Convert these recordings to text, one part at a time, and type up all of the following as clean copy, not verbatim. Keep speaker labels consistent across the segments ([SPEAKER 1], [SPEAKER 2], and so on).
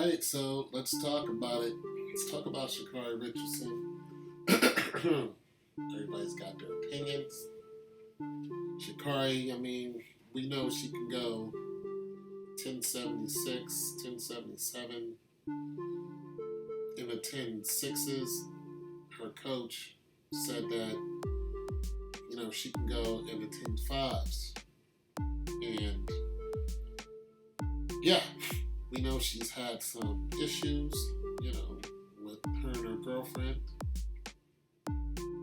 [SPEAKER 1] right, so let's talk about it. Let's talk about Shakari Richardson. Everybody's got their opinions. Shakari, I mean, we know she can go 1076, 1077, in the 10 6s. Her coach said that, she can go in the 10 5s. And yeah, we know she's had some issues, with her and her girlfriend.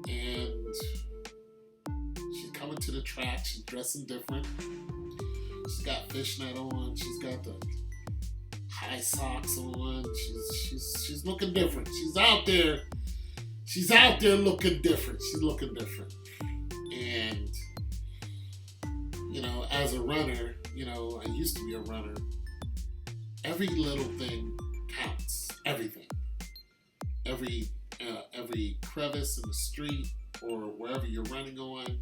[SPEAKER 1] And she's coming to the track. She's dressing different. She's got fishnet on. She's got the high socks on. She's looking different. She's out there. She's out there looking different. She's looking different. And as a runner, I used to be a runner. Every little thing counts. Everything. Every crevice in the street or wherever you're running on,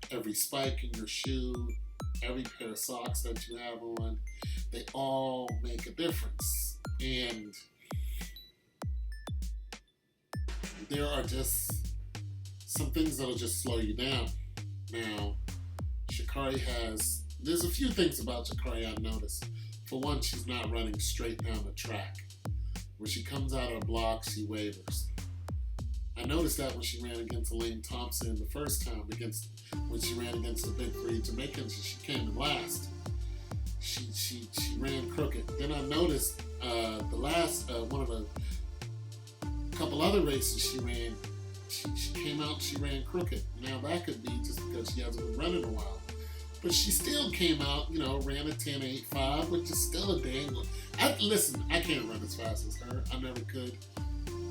[SPEAKER 1] every spike in your shoe, every pair of socks that you have on, they all make a difference. And there are just some things that'll just slow you down. Now, there's a few things about Shakari I noticed. For one, she's not running straight down the track. When she comes out of the block, she wavers. I noticed that when she ran against Elaine Thompson the first time, when she ran against the big three Jamaicans, and she came in last. She ran crooked. Then I noticed the last one of the couple other races she ran, she came out and she ran crooked. Now that could be just because she hasn't been running in a while. But she still came out, ran a 10.85, which is still a dang. Listen, I can't run as fast as her. I never could.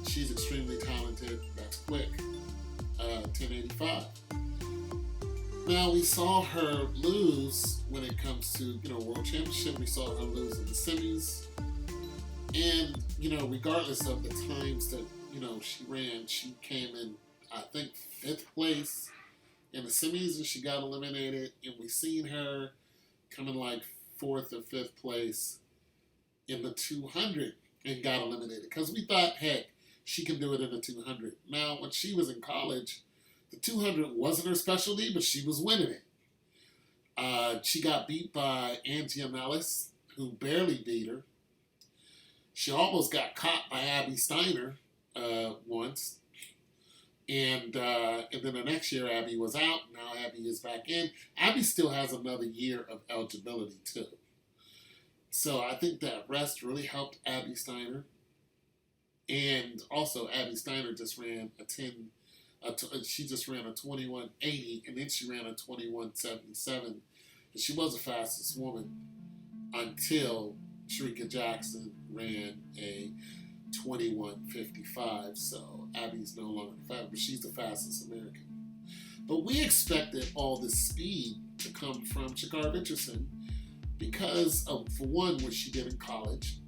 [SPEAKER 1] She's extremely talented. That's quick. 10.85. Now, we saw her lose when it comes to, World Championship. We saw her lose in the semis. And, regardless of the times that, she ran, she came in, I think, 5th place in the semis, and she got eliminated. And we seen her coming like 4th or 5th place in the 200 and got eliminated. Because we thought, heck, she can do it in the 200. Now, when she was in college, the 200 wasn't her specialty, but she was winning it. She got beat by Angie Nellis, who barely beat her. She almost got caught by Abby Steiner once. And then the next year, Abby was out. Now Abby is back in. Abby still has another year of eligibility, too. So I think that rest really helped Abby Steiner. And also, Abby Steiner just ran she just ran a 21.80, and then she ran a 21.77. And she was the fastest woman until Shericka Jackson ran a 21.55. So Abby's no longer fast, but she's the fastest American. But we expected all this speed to come from Shakari Richardson because of, for one, what she did in college.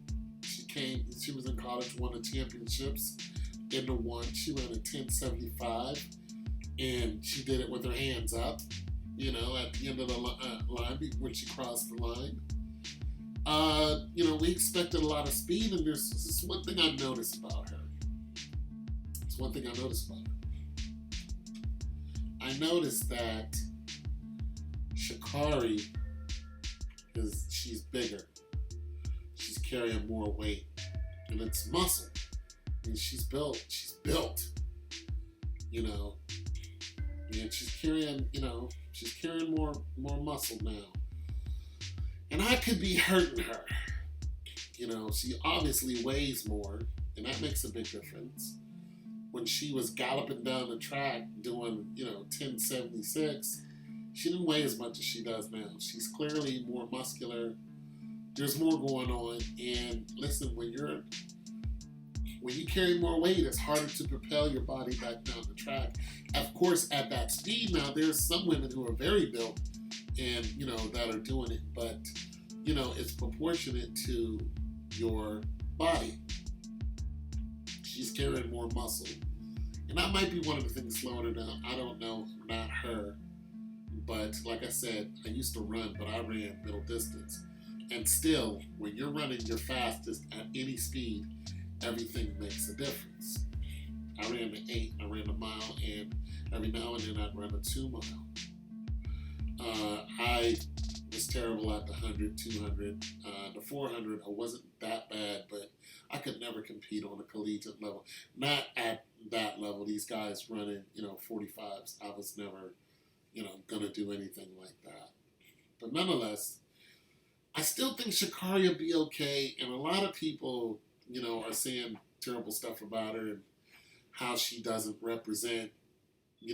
[SPEAKER 1] She was in college, won the championships. In the one, she ran a 10.75, and she did it with her hands up, at the end of the line when she crossed the line. We expected a lot of speed, and there's this one thing I noticed about her. I noticed that Shakari she's bigger. She's carrying more weight, and it's muscle. I mean, she's built, and she's carrying more muscle now. And I could be hurting her. She obviously weighs more, and that makes a big difference. When she was galloping down the track doing, 10.76, she didn't weigh as much as she does now. She's clearly more muscular. There's more going on. And listen, when you carry more weight, it's harder to propel your body back down the track. Of course, at that speed now, there's some women who are very built and, that are doing it. But, it's proportionate to your body. She's carrying more muscle. And that might be one of the things slowing her down. I don't know, not her. But like I said, I used to run, but I ran middle distance. And still, when you're running your fastest at any speed, everything makes a difference. I ran the 8, I ran a mile, and every now and then I'd run a 2 mile. I was terrible at the 100, 200. The 400, I wasn't that bad, but I could never compete on a collegiate level. Not at that level. These guys running, 45s, I was never, going to do anything like that. But nonetheless, I still think Sha'Carri will be okay, and a lot of people, are saying terrible stuff about her and how she doesn't represent,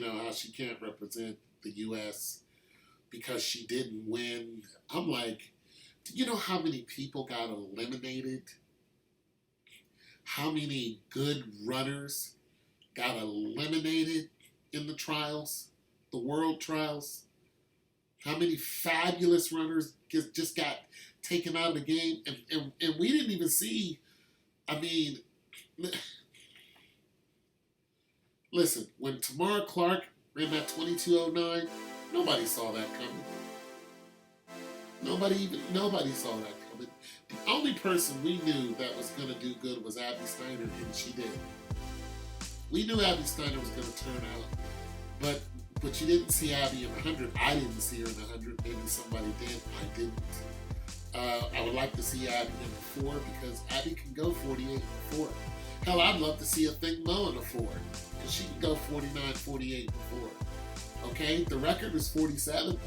[SPEAKER 1] how she can't represent the U.S. because she didn't win. I'm like, do you know how many people got eliminated? How many good runners got eliminated in the trials, the world trials? How many fabulous runners just got taken out of the game? And we didn't even see, listen, when Tamara Clark ran that 22:09, nobody saw that coming. Nobody saw that coming. The only person we knew that was going to do good was Abby Steiner, and she did. We knew Abby Steiner was going to turn out, but you didn't see Abby in the 100. I didn't see her in the 100. Maybe somebody did. I didn't. I would like to see Abby in the 4 because Abby can go 48 in the 4. Hell, I'd love to see a thing Mo in the 4 because she can go 49, 48 in the 4. Okay, the record is 47.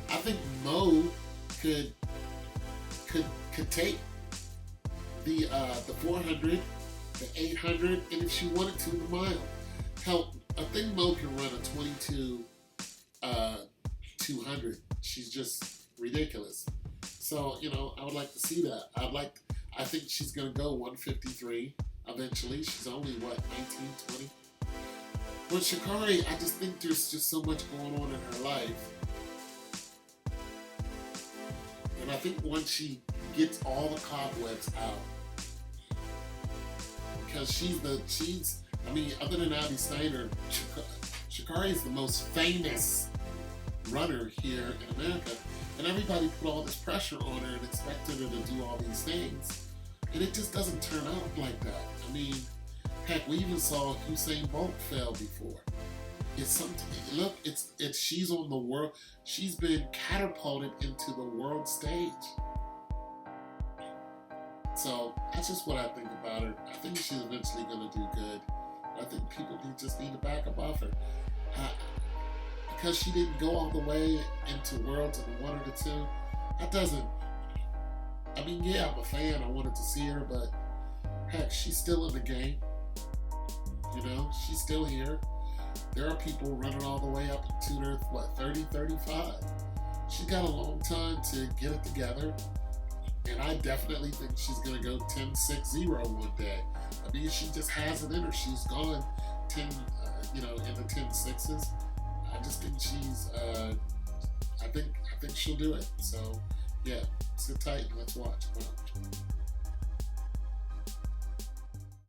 [SPEAKER 1] I think Mo could take the 400, the 800, and if she wanted to, the mile. Hell, I think Mo can run a 22 200. She's just ridiculous. So, I would like to see that. I think she's going to go 153 eventually. She's only, 19, 20? But Sha'Carri, I just think there's just so much going on in her life. And I think once she gets all the cobwebs out, because other than Abby Steiner, Sha'Carri is the most famous runner here in America. And everybody put all this pressure on her and expected her to do all these things. And it just doesn't turn out like that. Heck, we even saw Usain Bolt fail before. It's something. Look, she's on the world. She's been catapulted into the world stage. So that's just what I think about her. I think she's eventually going to do good. I think people just need to back up off her. Because she didn't go all the way into Worlds in the 1 or the 2, that doesn't. Yeah, I'm a fan. I wanted to see her, but heck, she's still in the game. She's still here. There are people running all the way up to their, 30, 35. She's got a long time to get it together. And I definitely think she's going to go 10.60 one day. She just has it in her. She's gone 10, in the 10.6s. I just think she's, I think she'll do it. So, yeah, sit tight and let's watch. Come on.